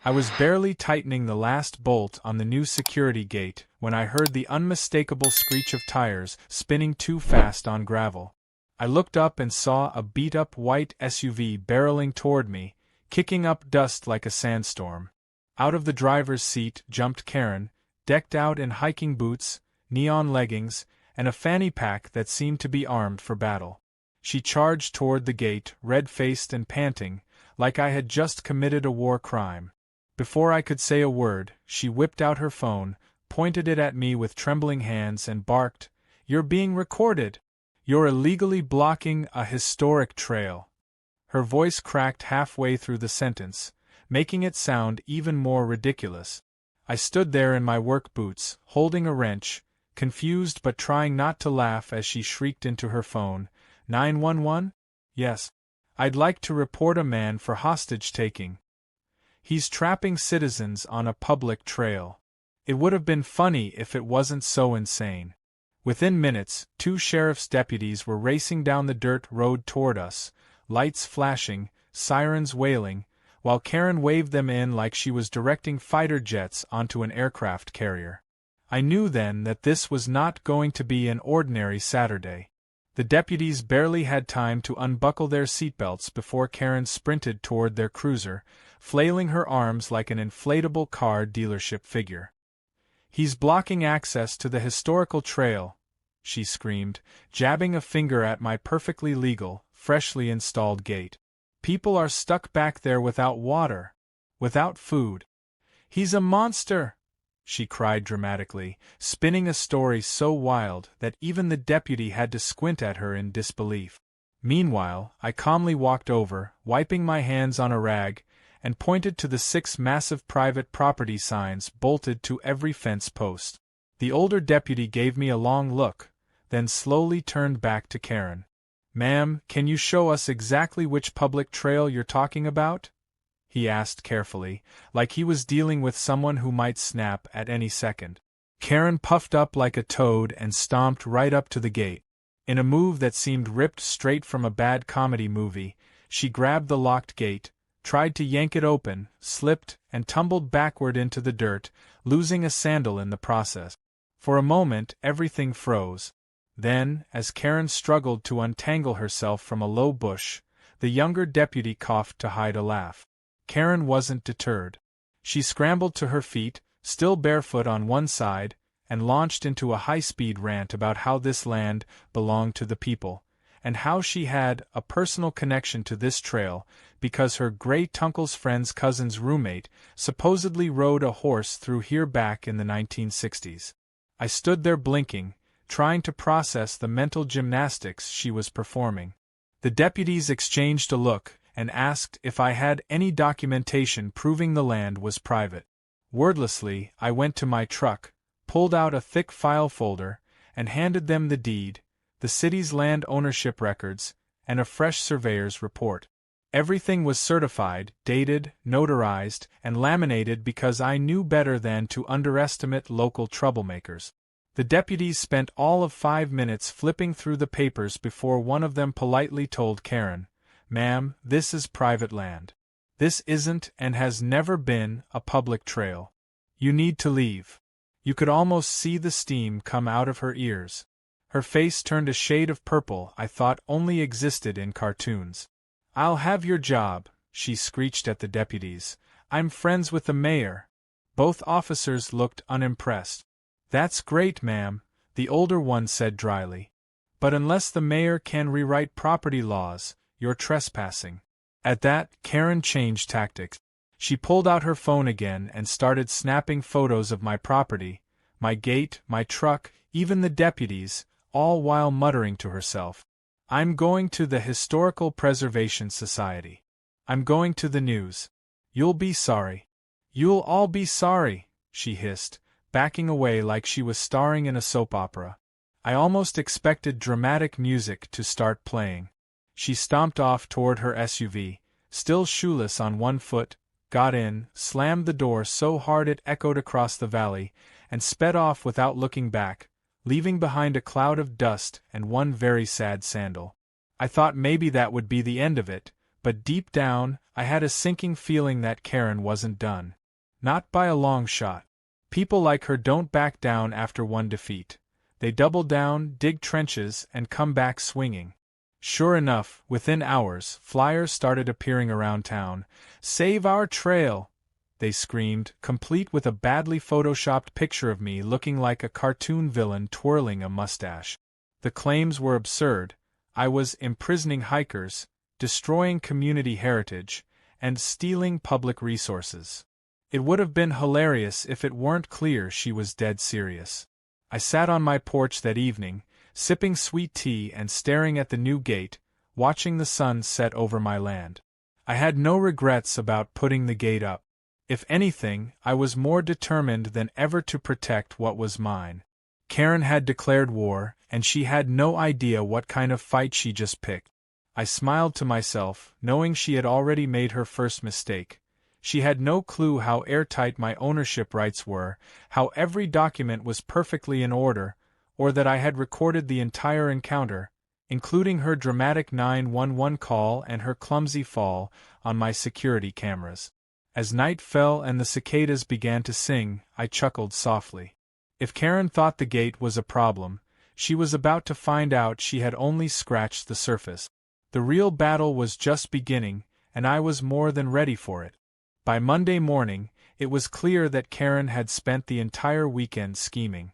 I was barely tightening the last bolt on the new security gate when I heard the unmistakable screech of tires spinning too fast on gravel. I looked up and saw a beat-up white SUV barreling toward me, kicking up dust like a sandstorm. Out of the driver's seat jumped Karen, decked out in hiking boots, neon leggings, and a fanny pack that seemed to be armed for battle. She charged toward the gate, red-faced and panting, like I had just committed a war crime. Before I could say a word, she whipped out her phone, pointed it at me with trembling hands and barked, "You're being recorded! You're illegally blocking a historic trail." Her voice cracked halfway through the sentence, making it sound even more ridiculous. I stood there in my work boots, holding a wrench, confused but trying not to laugh as she shrieked into her phone, 911? Yes. I'd like to report a man for hostage-taking. He's trapping citizens on a public trail. It would have been funny if it wasn't so insane. Within minutes, 2 sheriff's deputies were racing down the dirt road toward us, lights flashing, sirens wailing, while Karen waved them in like she was directing fighter jets onto an aircraft carrier. I knew then that this was not going to be an ordinary Saturday. The deputies barely had time to unbuckle their seatbelts before Karen sprinted toward their cruiser, flailing her arms like an inflatable car dealership figure. "He's blocking access to the historical trail," she screamed, jabbing a finger at my perfectly legal, freshly installed gate. "People are stuck back there without water, without food. He's a monster!" she cried dramatically, spinning a story so wild that even the deputy had to squint at her in disbelief. Meanwhile, I calmly walked over, wiping my hands on a rag, and pointed to the 6 massive private property signs bolted to every fence post. The older deputy gave me a long look, then slowly turned back to Karen. "Ma'am, can you show us exactly which public trail you're talking about?" he asked carefully, like he was dealing with someone who might snap at any second. Karen puffed up like a toad and stomped right up to the gate. In a move that seemed ripped straight from a bad comedy movie, she grabbed the locked gate, tried to yank it open, slipped, and tumbled backward into the dirt, losing a sandal in the process. For a moment, everything froze. Then, as Karen struggled to untangle herself from a low bush, the younger deputy coughed to hide a laugh. Karen wasn't deterred. She scrambled to her feet, still barefoot on one side, and launched into a high-speed rant about how this land belonged to the people, and how she had a personal connection to this trail because her great-uncle's friend's cousin's roommate supposedly rode a horse through here back in the 1960s. I stood there blinking, trying to process the mental gymnastics she was performing. The deputies exchanged a look and asked if I had any documentation proving the land was private. Wordlessly, I went to my truck, pulled out a thick file folder, and handed them the deed, the city's land ownership records, and a fresh surveyor's report. Everything was certified, dated, notarized, and laminated because I knew better than to underestimate local troublemakers. The deputies spent all of 5 minutes flipping through the papers before one of them politely told Karen, "Ma'am, this is private land. This isn't and has never been a public trail. You need to leave." You could almost see the steam come out of her ears. Her face turned a shade of purple I thought only existed in cartoons. "I'll have your job," she screeched at the deputies. "I'm friends with the mayor." Both officers looked unimpressed. "That's great, ma'am," the older one said dryly. "But unless the mayor can rewrite property laws, you're trespassing." At that, Karen changed tactics. She pulled out her phone again and started snapping photos of my property, my gate, my truck, even the deputies, all while muttering to herself, "I'm going to the Historical Preservation Society. I'm going to the news. You'll be sorry. You'll all be sorry," she hissed, backing away like she was starring in a soap opera. I almost expected dramatic music to start playing. She stomped off toward her SUV, still shoeless on one foot, got in, slammed the door so hard it echoed across the valley, and sped off without looking back, leaving behind a cloud of dust and one very sad sandal. I thought maybe that would be the end of it, but deep down, I had a sinking feeling that Karen wasn't done. Not by a long shot. People like her don't back down after one defeat. They double down, dig trenches, and come back swinging. Sure enough, within hours, flyers started appearing around town. "Save our trail!" they screamed, complete with a badly photoshopped picture of me looking like a cartoon villain twirling a mustache. The claims were absurd. I was imprisoning hikers, destroying community heritage, and stealing public resources. It would have been hilarious if it weren't clear she was dead serious. I sat on my porch that evening, sipping sweet tea and staring at the new gate, watching the sun set over my land. I had no regrets about putting the gate up. If anything, I was more determined than ever to protect what was mine. Karen had declared war, and she had no idea what kind of fight she just picked. I smiled to myself, knowing she had already made her first mistake. She had no clue how airtight my ownership rights were, how every document was perfectly in order, or that I had recorded the entire encounter, including her dramatic 911 call and her clumsy fall, on my security cameras. As night fell and the cicadas began to sing, I chuckled softly. If Karen thought the gate was a problem, she was about to find out she had only scratched the surface. The real battle was just beginning, and I was more than ready for it. By Monday morning, it was clear that Karen had spent the entire weekend scheming.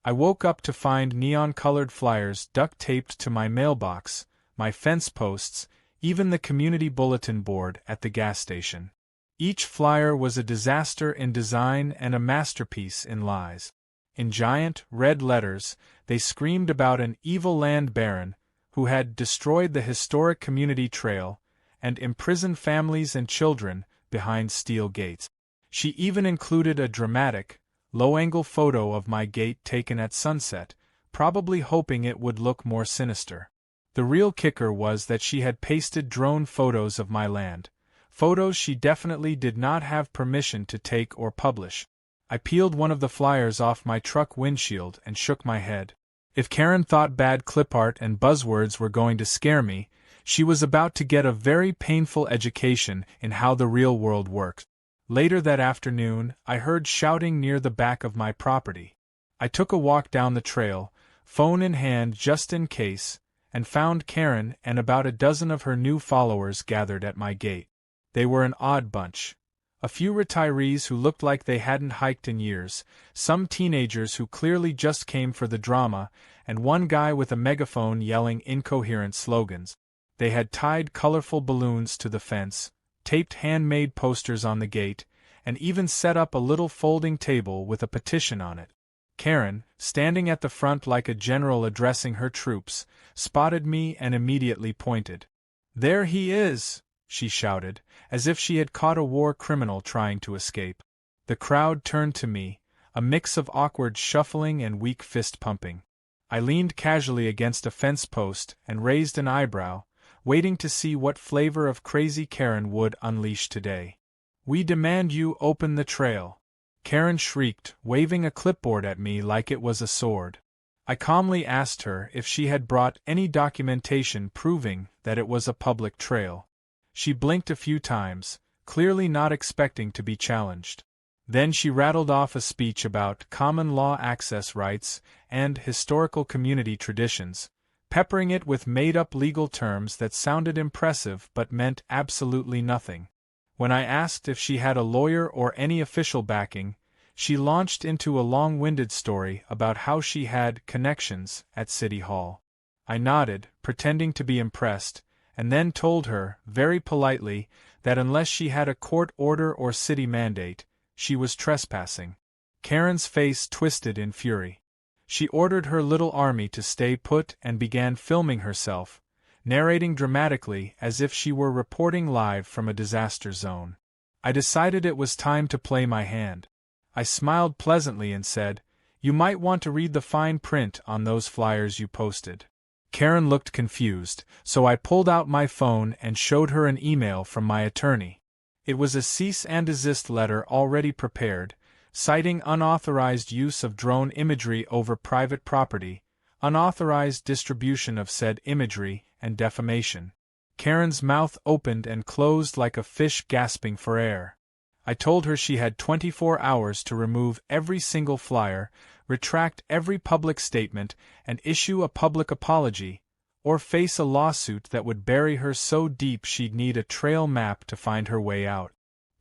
I woke up to find neon-colored flyers duct-taped to my mailbox, my fence posts, even the community bulletin board at the gas station. Each flyer was a disaster in design and a masterpiece in lies. In giant, red letters, they screamed about an evil land baron who had destroyed the historic community trail and imprisoned families and children behind steel gates. She even included a dramatic, low-angle photo of my gate taken at sunset, probably hoping it would look more sinister. The real kicker was that she had pasted drone photos of my land, photos she definitely did not have permission to take or publish. I peeled one of the flyers off my truck windshield and shook my head. If Karen thought bad clip art and buzzwords were going to scare me, she was about to get a very painful education in how the real world works. Later that afternoon, I heard shouting near the back of my property. I took a walk down the trail, phone in hand just in case, and found Karen and about a dozen of her new followers gathered at my gate. They were an odd bunch. A few retirees who looked like they hadn't hiked in years, some teenagers who clearly just came for the drama, and one guy with a megaphone yelling incoherent slogans. They had tied colorful balloons to the fence, taped handmade posters on the gate, and even set up a little folding table with a petition on it. Karen, standing at the front like a general addressing her troops, spotted me and immediately pointed. "There he is!" she shouted, as if she had caught a war criminal trying to escape. The crowd turned to me, a mix of awkward shuffling and weak fist-pumping. I leaned casually against a fence post and raised an eyebrow, waiting to see what flavor of crazy Karen would unleash today. "We demand you open the trail," Karen shrieked, waving a clipboard at me like it was a sword. I calmly asked her if she had brought any documentation proving that it was a public trail. She blinked a few times, clearly not expecting to be challenged. Then she rattled off a speech about common law access rights and historical community traditions, peppering it with made-up legal terms that sounded impressive but meant absolutely nothing. When I asked if she had a lawyer or any official backing, she launched into a long-winded story about how she had connections at City Hall. I nodded, pretending to be impressed, and then told her, very politely, that unless she had a court order or city mandate, she was trespassing. Karen's face twisted in fury. She ordered her little army to stay put and began filming herself, narrating dramatically as if she were reporting live from a disaster zone. I decided it was time to play my hand. I smiled pleasantly and said, "You might want to read the fine print on those flyers you posted." Karen looked confused, so I pulled out my phone and showed her an email from my attorney. It was a cease and desist letter already prepared, citing unauthorized use of drone imagery over private property, unauthorized distribution of said imagery, and defamation. Karen's mouth opened and closed like a fish gasping for air. I told her she had 24 hours to remove every single flyer, retract every public statement, and issue a public apology, or face a lawsuit that would bury her so deep she'd need a trail map to find her way out.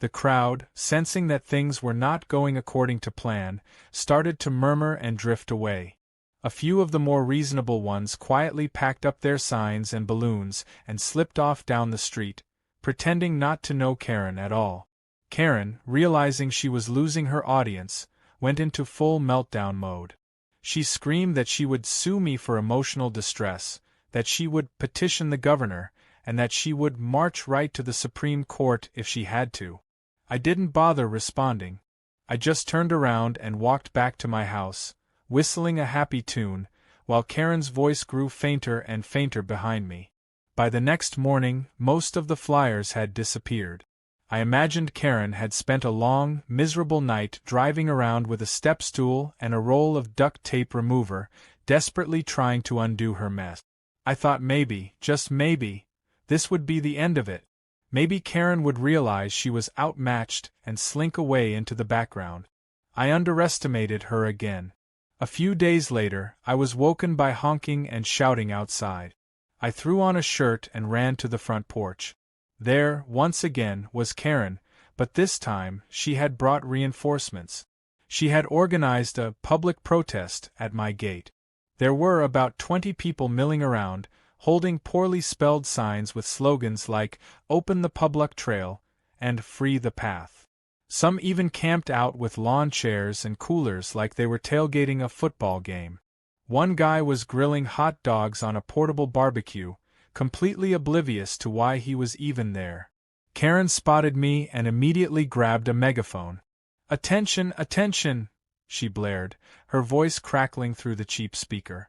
The crowd, sensing that things were not going according to plan, started to murmur and drift away. A few of the more reasonable ones quietly packed up their signs and balloons and slipped off down the street, pretending not to know Karen at all. Karen, realizing she was losing her audience, went into full meltdown mode. She screamed that she would sue me for emotional distress, that she would petition the governor, and that she would march right to the Supreme Court if she had to. I didn't bother responding. I just turned around and walked back to my house, whistling a happy tune, while Karen's voice grew fainter and fainter behind me. By the next morning, most of the flyers had disappeared. I imagined Karen had spent a long, miserable night driving around with a step stool and a roll of duct tape remover, desperately trying to undo her mess. I thought maybe, just maybe, this would be the end of it. Maybe Karen would realize she was outmatched and slink away into the background. I underestimated her again. A few days later, I was woken by honking and shouting outside. I threw on a shirt and ran to the front porch. There, once again, was Karen, but this time she had brought reinforcements. She had organized a public protest at my gate. There were about 20 people milling around, holding poorly spelled signs with slogans like "Open the Public Trail" and "Free the Path." Some even camped out with lawn chairs and coolers like they were tailgating a football game. One guy was grilling hot dogs on a portable barbecue, completely oblivious to why he was even there. Karen spotted me and immediately grabbed a megaphone. "Attention, attention!" she blared, her voice crackling through the cheap speaker.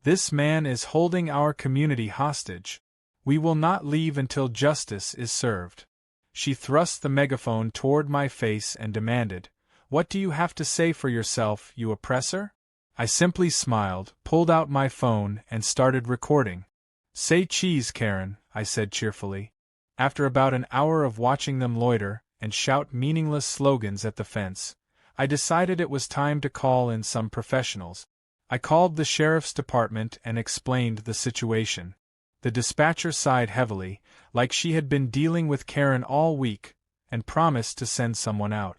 "This man is holding our community hostage. We will not leave until justice is served." She thrust the megaphone toward my face and demanded, "What do you have to say for yourself, you oppressor?" I simply smiled, pulled out my phone, and started recording. "Say cheese, Karen," I said cheerfully. After about an hour of watching them loiter and shout meaningless slogans at the fence, I decided it was time to call in some professionals. I called the sheriff's department and explained the situation. The dispatcher sighed heavily, like she had been dealing with Karen all week, and promised to send someone out.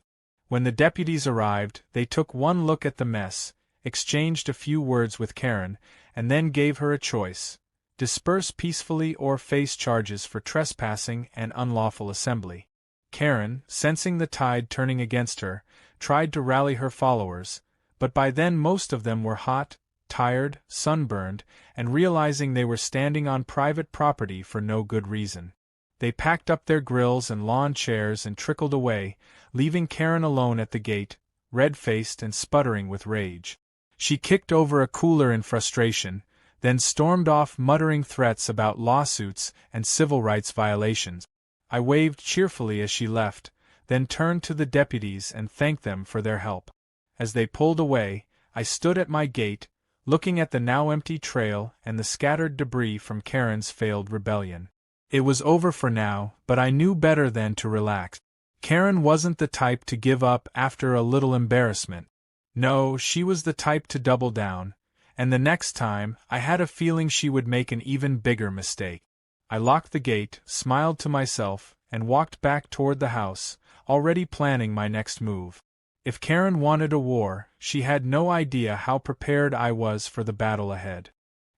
When the deputies arrived, they took one look at the mess, exchanged a few words with Karen, and then gave her a choice: disperse peacefully or face charges for trespassing and unlawful assembly. Karen, sensing the tide turning against her, tried to rally her followers, but by then most of them were hot, tired, sunburned, and realizing they were standing on private property for no good reason. They packed up their grills and lawn chairs and trickled away, leaving Karen alone at the gate, red-faced and sputtering with rage. She kicked over a cooler in frustration, then stormed off muttering threats about lawsuits and civil rights violations. I waved cheerfully as she left, then turned to the deputies and thanked them for their help. As they pulled away, I stood at my gate, looking at the now empty trail and the scattered debris from Karen's failed rebellion. It was over for now, but I knew better than to relax. Karen wasn't the type to give up after a little embarrassment. No, she was the type to double down, and the next time, I had a feeling she would make an even bigger mistake. I locked the gate, smiled to myself, and walked back toward the house, already planning my next move. If Karen wanted a war, she had no idea how prepared I was for the battle ahead.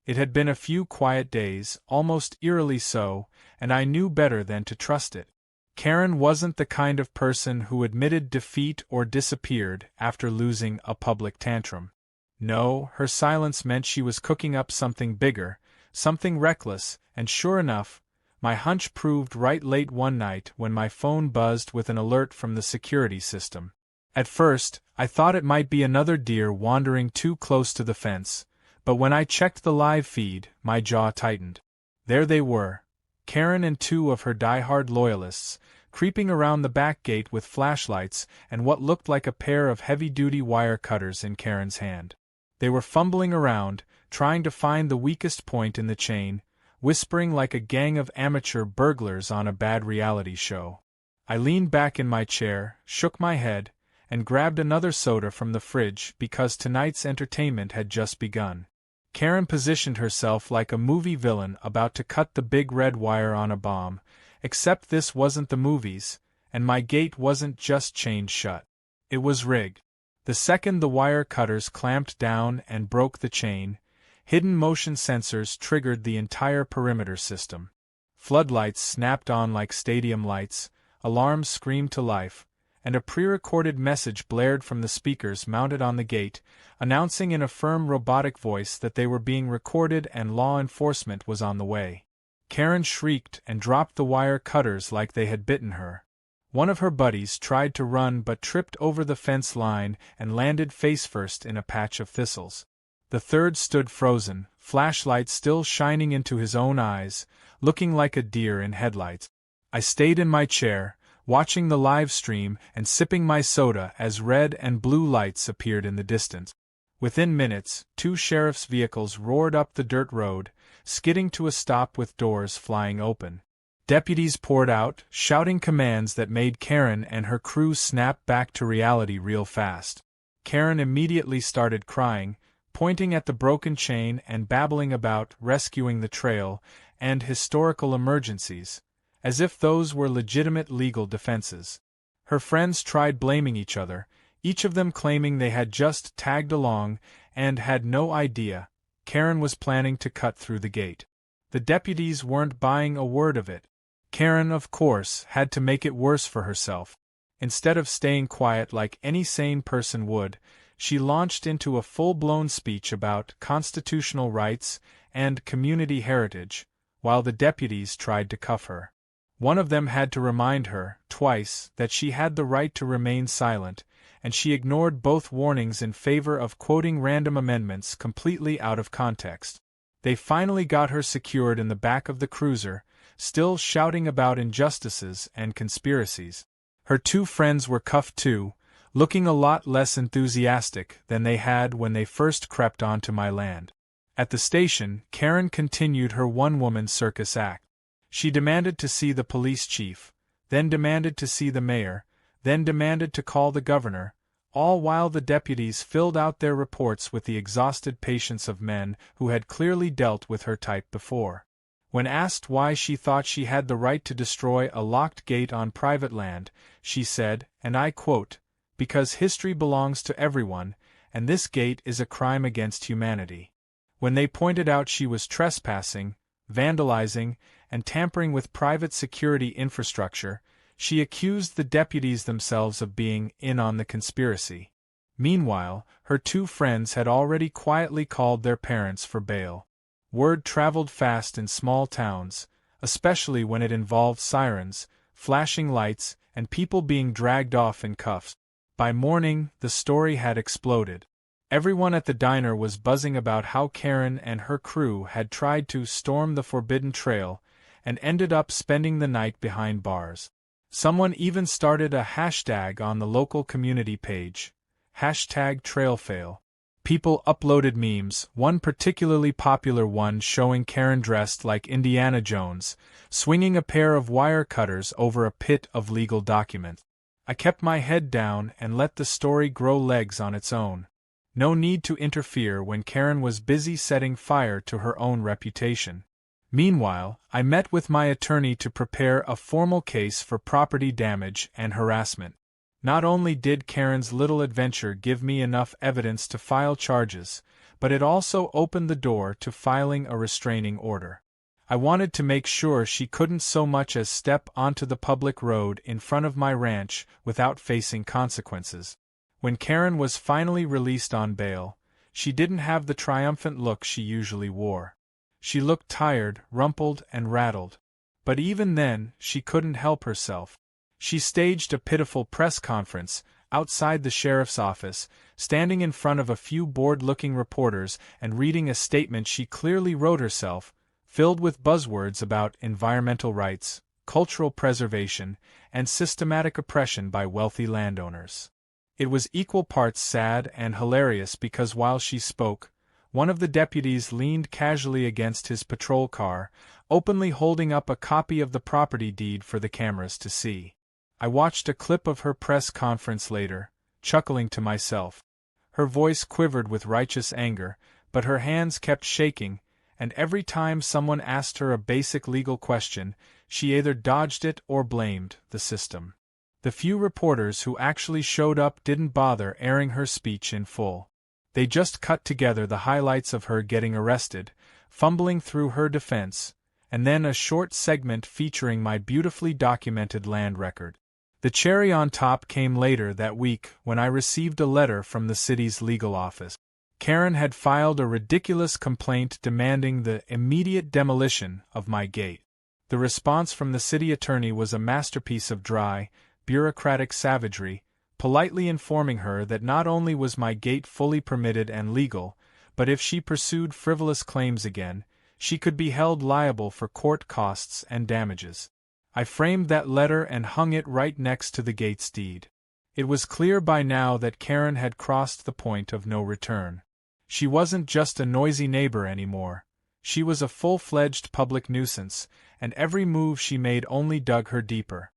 It had been a few quiet days, almost eerily so, and I knew better than to trust it. Karen wasn't the kind of person who admitted defeat or disappeared after losing a public tantrum. No, her silence meant she was cooking up something bigger, something reckless, and sure enough, my hunch proved right late one night when my phone buzzed with an alert from the security system. At first, I thought it might be another deer wandering too close to the fence, but when I checked the live feed, my jaw tightened. There they were, Karen and two of her die-hard loyalists, creeping around the back gate with flashlights and what looked like a pair of heavy-duty wire cutters in Karen's hand. They were fumbling around, trying to find the weakest point in the chain, whispering like a gang of amateur burglars on a bad reality show. I leaned back in my chair, shook my head, and grabbed another soda from the fridge because tonight's entertainment had just begun. Karen positioned herself like a movie villain about to cut the big red wire on a bomb, except this wasn't the movies, and my gate wasn't just chained shut. It was rigged. The second the wire cutters clamped down and broke the chain, hidden motion sensors triggered the entire perimeter system. Floodlights snapped on like stadium lights, alarms screamed to life, and a pre-recorded message blared from the speakers mounted on the gate, announcing in a firm robotic voice that they were being recorded and law enforcement was on the way. Karen shrieked and dropped the wire cutters like they had bitten her. One of her buddies tried to run but tripped over the fence line and landed face-first in a patch of thistles. The third stood frozen, flashlight still shining into his own eyes, looking like a deer in headlights. I stayed in my chair, watching the live stream and sipping my soda as red and blue lights appeared in the distance. Within minutes, 2 sheriff's vehicles roared up the dirt road, skidding to a stop with doors flying open. Deputies poured out, shouting commands that made Karen and her crew snap back to reality real fast. Karen immediately started crying, pointing at the broken chain and babbling about rescuing the trail and historical emergencies, as if those were legitimate legal defenses. Her friends tried blaming each other, each of them claiming they had just tagged along and had no idea Karen was planning to cut through the gate. The deputies weren't buying a word of it. Karen, of course, had to make it worse for herself. Instead of staying quiet like any sane person would, she launched into a full-blown speech about constitutional rights and community heritage, while the deputies tried to cuff her. One of them had to remind her, twice, that she had the right to remain silent, and she ignored both warnings in favor of quoting random amendments completely out of context. They finally got her secured in the back of the cruiser, still shouting about injustices and conspiracies. Her 2 friends were cuffed too, looking a lot less enthusiastic than they had when they first crept onto my land. At the station, Karen continued her one-woman circus act. She demanded to see the police chief, then demanded to see the mayor, then demanded to call the governor, all while the deputies filled out their reports with the exhausted patience of men who had clearly dealt with her type before. When asked why she thought she had the right to destroy a locked gate on private land, she said, and I quote, "Because history belongs to everyone, and this gate is a crime against humanity." When they pointed out she was trespassing, vandalizing, and tampering with private security infrastructure, she accused the deputies themselves of being in on the conspiracy. Meanwhile, her 2 friends had already quietly called their parents for bail. Word traveled fast in small towns, especially when it involved sirens, flashing lights, and people being dragged off in cuffs. By morning, the story had exploded. Everyone at the diner was buzzing about how Karen and her crew had tried to storm the forbidden trail and ended up spending the night behind bars. Someone even started a hashtag on the local community page, #TrailFail. People uploaded memes, one particularly popular one showing Karen dressed like Indiana Jones, swinging a pair of wire cutters over a pit of legal documents. I kept my head down and let the story grow legs on its own. No need to interfere when Karen was busy setting fire to her own reputation. Meanwhile, I met with my attorney to prepare a formal case for property damage and harassment. Not only did Karen's little adventure give me enough evidence to file charges, but it also opened the door to filing a restraining order. I wanted to make sure she couldn't so much as step onto the public road in front of my ranch without facing consequences. When Karen was finally released on bail, she didn't have the triumphant look she usually wore. She looked tired, rumpled, and rattled. But even then, she couldn't help herself. She staged a pitiful press conference outside the sheriff's office, standing in front of a few bored-looking reporters and reading a statement she clearly wrote herself, filled with buzzwords about environmental rights, cultural preservation, and systematic oppression by wealthy landowners. It was equal parts sad and hilarious because while she spoke, One of the deputies leaned casually against his patrol car, openly holding up a copy of the property deed for the cameras to see. I watched a clip of her press conference later, chuckling to myself. Her voice quivered with righteous anger, but her hands kept shaking, and every time someone asked her a basic legal question, she either dodged it or blamed the system. The few reporters who actually showed up didn't bother airing her speech in full. They just cut together the highlights of her getting arrested, fumbling through her defense, and then a short segment featuring my beautifully documented land record. The cherry on top came later that week when I received a letter from the city's legal office. Karen had filed a ridiculous complaint demanding the immediate demolition of my gate. The response from the city attorney was a masterpiece of dry, bureaucratic savagery, politely informing her that not only was my gate fully permitted and legal, but if she pursued frivolous claims again, she could be held liable for court costs and damages. I framed that letter and hung it right next to the gate's deed. It was clear by now that Karen had crossed the point of no return. She wasn't just a noisy neighbor anymore. She was a full-fledged public nuisance, and every move she made only dug her deeper.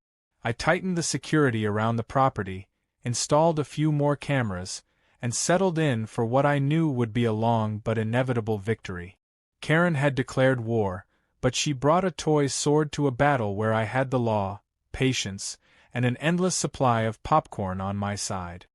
I tightened the security around the property, installed a few more cameras, and settled in for what I knew would be a long but inevitable victory. Karen had declared war, but she brought a toy sword to a battle where I had the law, patience, and an endless supply of popcorn on my side.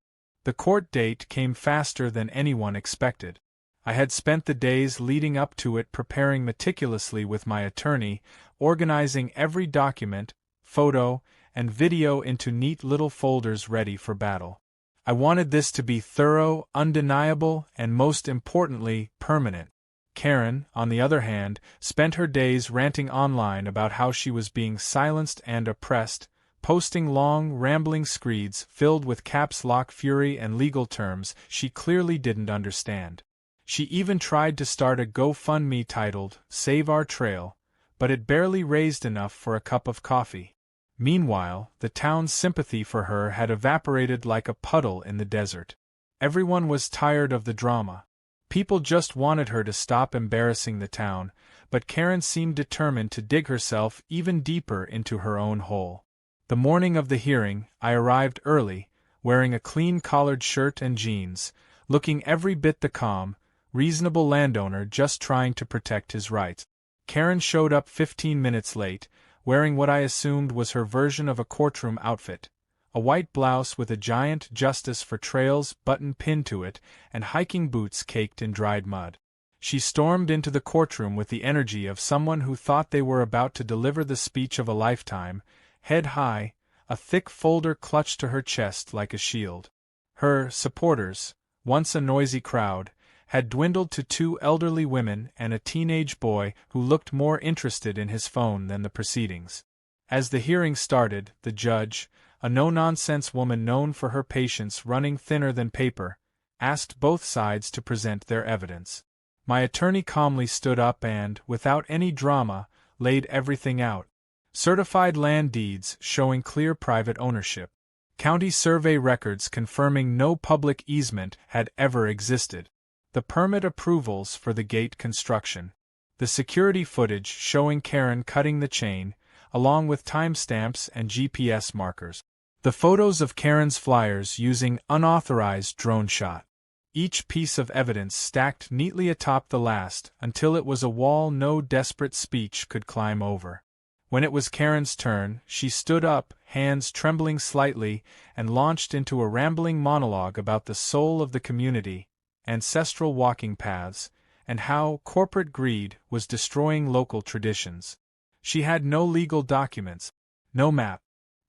The court date came faster than anyone expected. I had spent the days leading up to it preparing meticulously with my attorney, organizing every document, photo, and video into neat little folders ready for battle. I wanted this to be thorough, undeniable, and most importantly, permanent. Karen, on the other hand, spent her days ranting online about how she was being silenced and oppressed, posting long, rambling screeds filled with caps lock fury and legal terms she clearly didn't understand. She even tried to start a GoFundMe titled, "Save Our Trail," but it barely raised enough for a cup of coffee. Meanwhile, the town's sympathy for her had evaporated like a puddle in the desert. Everyone was tired of the drama. People just wanted her to stop embarrassing the town, but Karen seemed determined to dig herself even deeper into her own hole. The morning of the hearing, I arrived early, wearing a clean-collared shirt and jeans, looking every bit the calm, reasonable landowner just trying to protect his rights. Karen showed up 15 minutes late, wearing what I assumed was her version of a courtroom outfit, a white blouse with a giant Justice for Trails button pinned to it, and hiking boots caked in dried mud. She stormed into the courtroom with the energy of someone who thought they were about to deliver the speech of a lifetime, head high, a thick folder clutched to her chest like a shield. Her supporters, once a noisy crowd, had dwindled to 2 elderly women and a teenage boy who looked more interested in his phone than the proceedings. As the hearing started, the judge, a no-nonsense woman known for her patience running thinner than paper, asked both sides to present their evidence. My attorney calmly stood up and, without any drama, laid everything out. Certified land deeds showing clear private ownership. County survey records confirming no public easement had ever existed. The permit approvals for the gate construction. The security footage showing Karen cutting the chain, along with timestamps and GPS markers. The photos of Karen's flyers using unauthorized drone shot. Each piece of evidence stacked neatly atop the last until it was a wall no desperate speech could climb over. When it was Karen's turn, she stood up, hands trembling slightly, and launched into a rambling monologue about the soul of the community, ancestral walking paths, and how corporate greed was destroying local traditions. She had no legal documents, no map,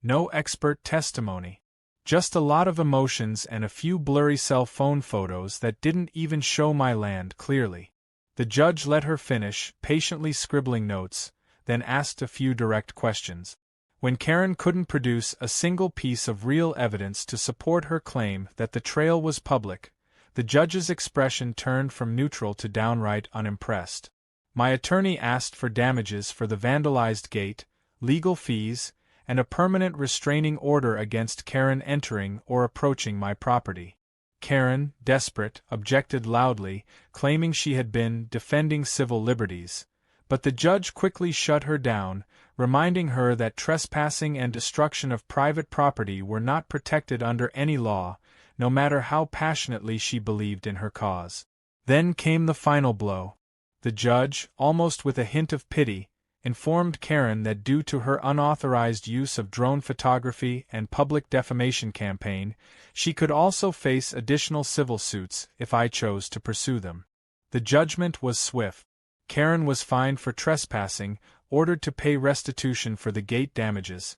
no expert testimony, just a lot of emotions and a few blurry cell phone photos that didn't even show my land clearly. The judge let her finish, patiently scribbling notes, then asked a few direct questions. When Karen couldn't produce a single piece of real evidence to support her claim that the trail was public, the judge's expression turned from neutral to downright unimpressed. My attorney asked for damages for the vandalized gate, legal fees, and a permanent restraining order against Karen entering or approaching my property. Karen, desperate, objected loudly, claiming she had been defending civil liberties. But the judge quickly shut her down, reminding her that trespassing and destruction of private property were not protected under any law, no matter how passionately she believed in her cause. Then came the final blow. The judge, almost with a hint of pity, informed Karen that due to her unauthorized use of drone photography and public defamation campaign, she could also face additional civil suits if I chose to pursue them. The judgment was swift. Karen was fined for trespassing, ordered to pay restitution for the gate damages,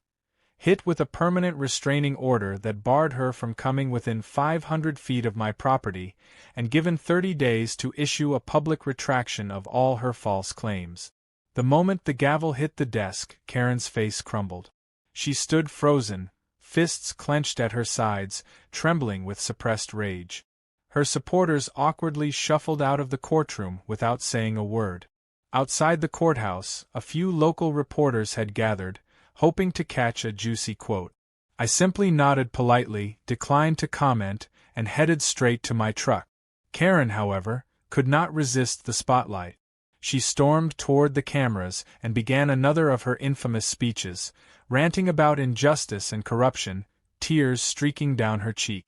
hit with a permanent restraining order that barred her from coming within 500 feet of my property, and given 30 days to issue a public retraction of all her false claims. The moment the gavel hit the desk, Karen's face crumbled. She stood frozen, fists clenched at her sides, trembling with suppressed rage. Her supporters awkwardly shuffled out of the courtroom without saying a word. Outside the courthouse, a few local reporters had gathered, hoping to catch a juicy quote. I simply nodded politely, declined to comment, and headed straight to my truck. Karen, however, could not resist the spotlight. She stormed toward the cameras and began another of her infamous speeches, ranting about injustice and corruption, tears streaking down her cheek.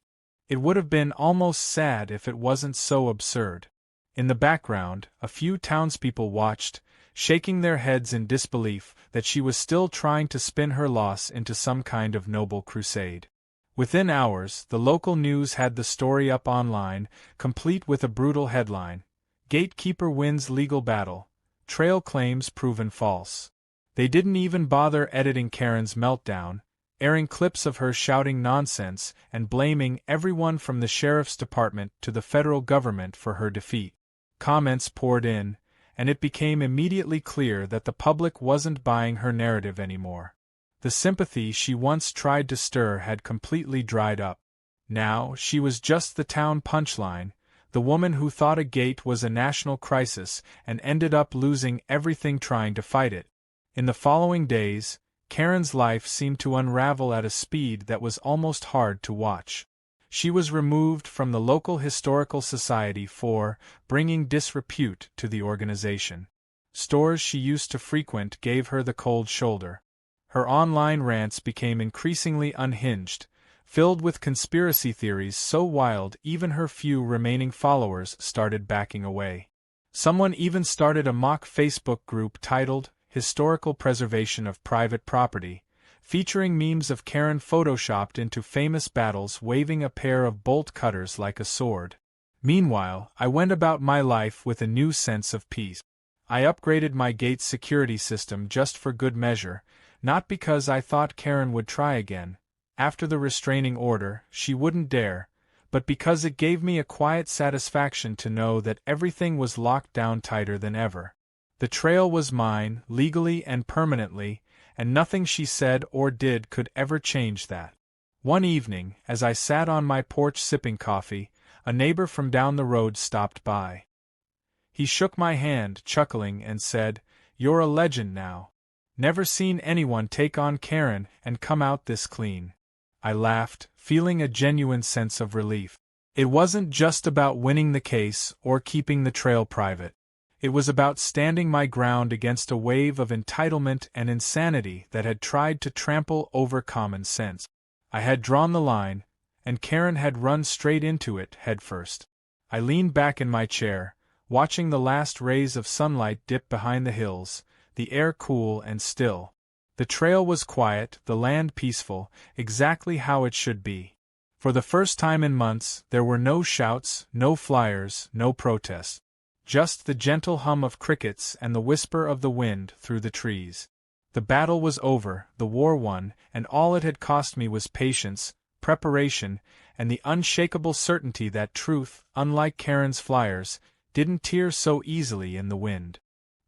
It would have been almost sad if it wasn't so absurd. In the background, a few townspeople watched, shaking their heads in disbelief that she was still trying to spin her loss into some kind of noble crusade. Within hours, the local news had the story up online, complete with a brutal headline: Gatekeeper wins legal battle, trail claims proven false. They didn't even bother editing Karen's meltdown, airing clips of her shouting nonsense and blaming everyone from the sheriff's department to the federal government for her defeat. Comments poured in, and it became immediately clear that the public wasn't buying her narrative anymore. The sympathy she once tried to stir had completely dried up. Now, she was just the town punchline, the woman who thought a gate was a national crisis and ended up losing everything trying to fight it. In the following days, Karen's life seemed to unravel at a speed that was almost hard to watch. She was removed from the local historical society for bringing disrepute to the organization. Stores she used to frequent gave her the cold shoulder. Her online rants became increasingly unhinged, filled with conspiracy theories so wild even her few remaining followers started backing away. Someone even started a mock Facebook group titled Historical Preservation of Private Property, featuring memes of Karen photoshopped into famous battles waving a pair of bolt cutters like a sword. Meanwhile, I went about my life with a new sense of peace. I upgraded my gate's security system just for good measure, not because I thought Karen would try again. After the restraining order, she wouldn't dare, but because it gave me a quiet satisfaction to know that everything was locked down tighter than ever. The trail was mine, legally and permanently, and nothing she said or did could ever change that. One evening, as I sat on my porch sipping coffee, a neighbor from down the road stopped by. He shook my hand, chuckling, and said, "You're a legend now. Never seen anyone take on Karen and come out this clean." I laughed, feeling a genuine sense of relief. It wasn't just about winning the case or keeping the trail private. It was about standing my ground against a wave of entitlement and insanity that had tried to trample over common sense. I had drawn the line, and Karen had run straight into it headfirst. I leaned back in my chair, watching the last rays of sunlight dip behind the hills, the air cool and still. The trail was quiet, the land peaceful, exactly how it should be. For the first time in months, there were no shouts, no flyers, no protests. Just the gentle hum of crickets and the whisper of the wind through the trees. The battle was over, the war won, and all it had cost me was patience, preparation, and the unshakable certainty that truth, unlike Karen's flyers, didn't tear so easily in the wind.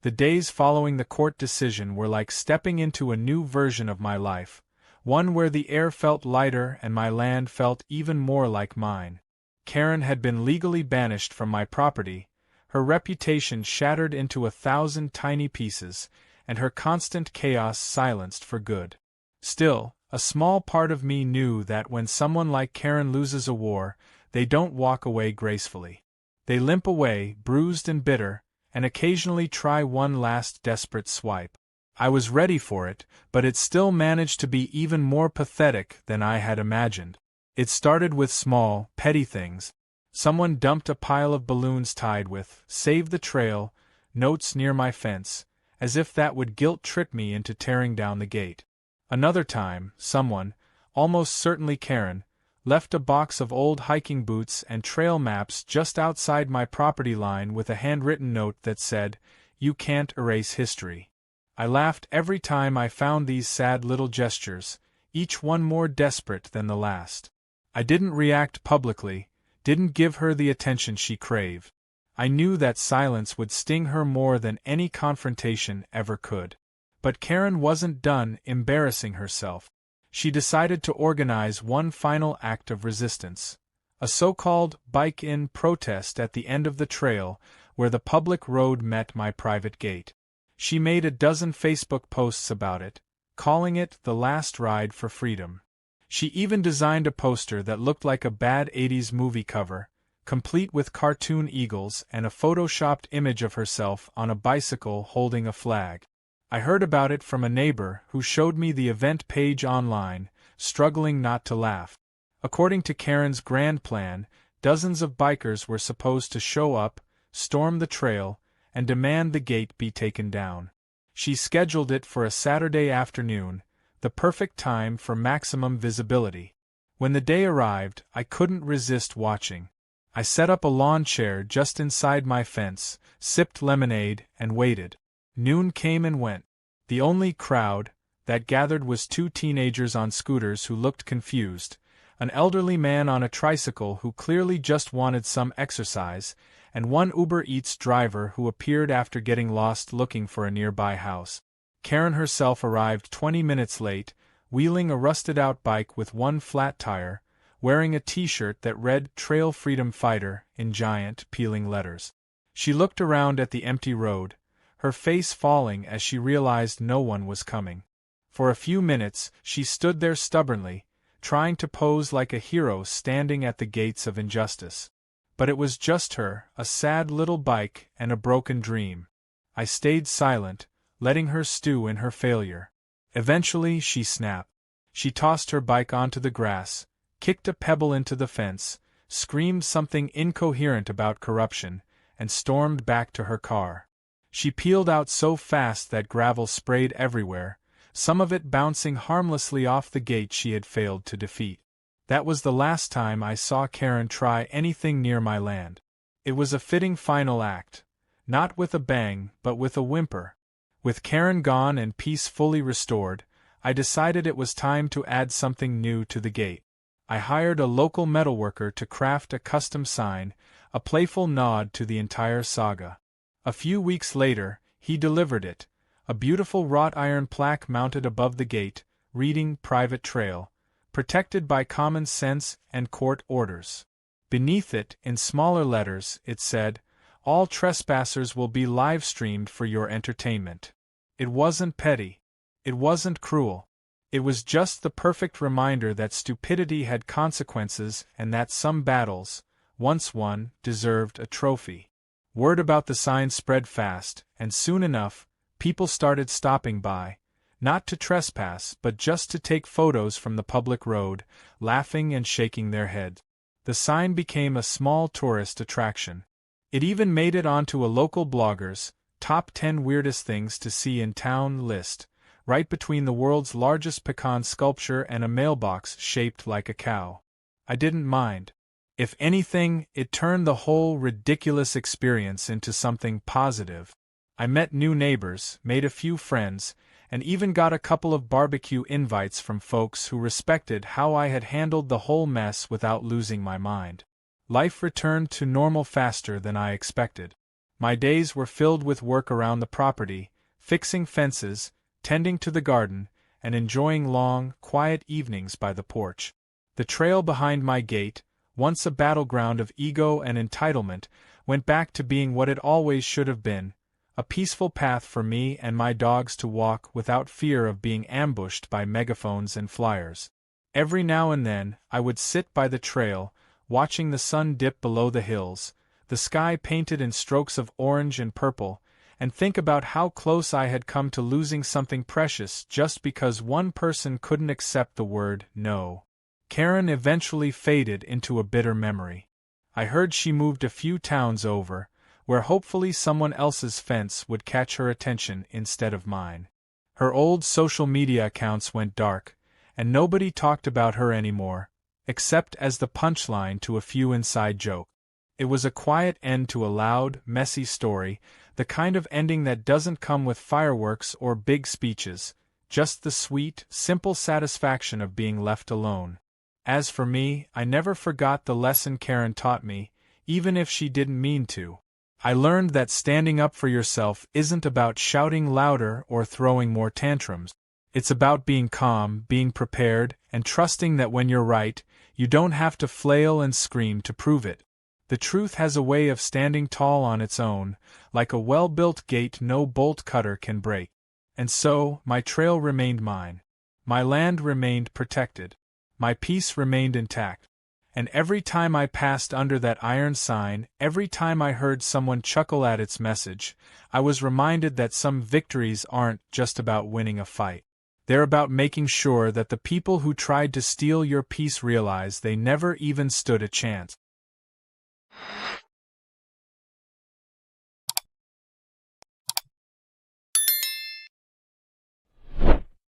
The days following the court decision were like stepping into a new version of my life, one where the air felt lighter and my land felt even more like mine. Karen had been legally banished from my property, her reputation shattered into 1,000 tiny pieces, and her constant chaos silenced for good. Still, a small part of me knew that when someone like Karen loses a war, they don't walk away gracefully. They limp away, bruised and bitter, and occasionally try one last desperate swipe. I was ready for it, but it still managed to be even more pathetic than I had imagined. It started with small, petty things. Someone dumped a pile of balloons tied with "Save the Trail" notes near my fence, as if that would guilt-trip me into tearing down the gate. Another time, someone, almost certainly Karen, left a box of old hiking boots and trail maps just outside my property line with a handwritten note that said, "You can't erase history." I laughed every time I found these sad little gestures, each one more desperate than the last. I didn't react publicly, didn't give her the attention she craved. I knew that silence would sting her more than any confrontation ever could. But Karen wasn't done embarrassing herself. She decided to organize one final act of resistance. A so-called bike-in protest at the end of the trail where the public road met my private gate. She made a dozen Facebook posts about it, calling it the last ride for freedom. She even designed a poster that looked like a bad 80s movie cover, complete with cartoon eagles and a photoshopped image of herself on a bicycle holding a flag. I heard about it from a neighbor who showed me the event page online, struggling not to laugh. According to Karen's grand plan, dozens of bikers were supposed to show up, storm the trail, and demand the gate be taken down. She scheduled it for a Saturday afternoon, the perfect time for maximum visibility. When the day arrived, I couldn't resist watching. I set up a lawn chair just inside my fence, sipped lemonade, and waited. Noon came and went. The only crowd that gathered was two teenagers on scooters who looked confused, an elderly man on a tricycle who clearly just wanted some exercise, and one Uber Eats driver who appeared after getting lost looking for a nearby house. Karen herself arrived 20 minutes late, wheeling a rusted-out bike with one flat tire, wearing a t-shirt that read "Trail Freedom Fighter" in giant, peeling letters. She looked around at the empty road, her face falling as she realized no one was coming. For a few minutes, she stood there stubbornly, trying to pose like a hero standing at the gates of injustice. But it was just her, a sad little bike, and a broken dream. I stayed silent, letting her stew in her failure. Eventually she snapped. She tossed her bike onto the grass, kicked a pebble into the fence, screamed something incoherent about corruption, and stormed back to her car. She peeled out so fast that gravel sprayed everywhere, some of it bouncing harmlessly off the gate she had failed to defeat. That was the last time I saw Karen try anything near my land. It was a fitting final act, not with a bang but with a whimper. With Karen gone and peace fully restored, I decided it was time to add something new to the gate. I hired a local metalworker to craft a custom sign, a playful nod to the entire saga. A few weeks later, he delivered it, a beautiful wrought iron plaque mounted above the gate, reading "Private Trail," protected by common sense and court orders. Beneath it, in smaller letters, it said, "All trespassers will be live-streamed for your entertainment." It wasn't petty. It wasn't cruel. It was just the perfect reminder that stupidity had consequences and that some battles, once won, deserved a trophy. Word about the sign spread fast, and soon enough, people started stopping by, not to trespass but just to take photos from the public road, laughing and shaking their heads. The sign became a small tourist attraction. It even made it onto a local blogger's Top 10 Weirdest Things to See in Town list, right between the world's largest pecan sculpture and a mailbox shaped like a cow. I didn't mind. If anything, it turned the whole ridiculous experience into something positive. I met new neighbors, made a few friends, and even got a couple of barbecue invites from folks who respected how I had handled the whole mess without losing my mind. Life returned to normal faster than I expected. My days were filled with work around the property, fixing fences, tending to the garden, and enjoying long, quiet evenings by the porch. The trail behind my gate, once a battleground of ego and entitlement, went back to being what it always should have been, a peaceful path for me and my dogs to walk without fear of being ambushed by megaphones and flyers. Every now and then, I would sit by the trail, watching the sun dip below the hills, the sky painted in strokes of orange and purple, and think about how close I had come to losing something precious just because one person couldn't accept the word no. Karen eventually faded into a bitter memory. I heard she moved a few towns over, where hopefully someone else's fence would catch her attention instead of mine. Her old social media accounts went dark, and nobody talked about her anymore, except as the punchline to a few inside jokes. It was a quiet end to a loud, messy story, the kind of ending that doesn't come with fireworks or big speeches, just the sweet, simple satisfaction of being left alone. As for me, I never forgot the lesson Karen taught me, even if she didn't mean to. I learned that standing up for yourself isn't about shouting louder or throwing more tantrums. It's about being calm, being prepared, and trusting that when you're right, you don't have to flail and scream to prove it. The truth has a way of standing tall on its own, like a well-built gate no bolt cutter can break. And so, my trail remained mine. My land remained protected. My peace remained intact. And every time I passed under that iron sign, every time I heard someone chuckle at its message, I was reminded that some victories aren't just about winning a fight. They're about making sure that the people who tried to steal your peace realize they never even stood a chance.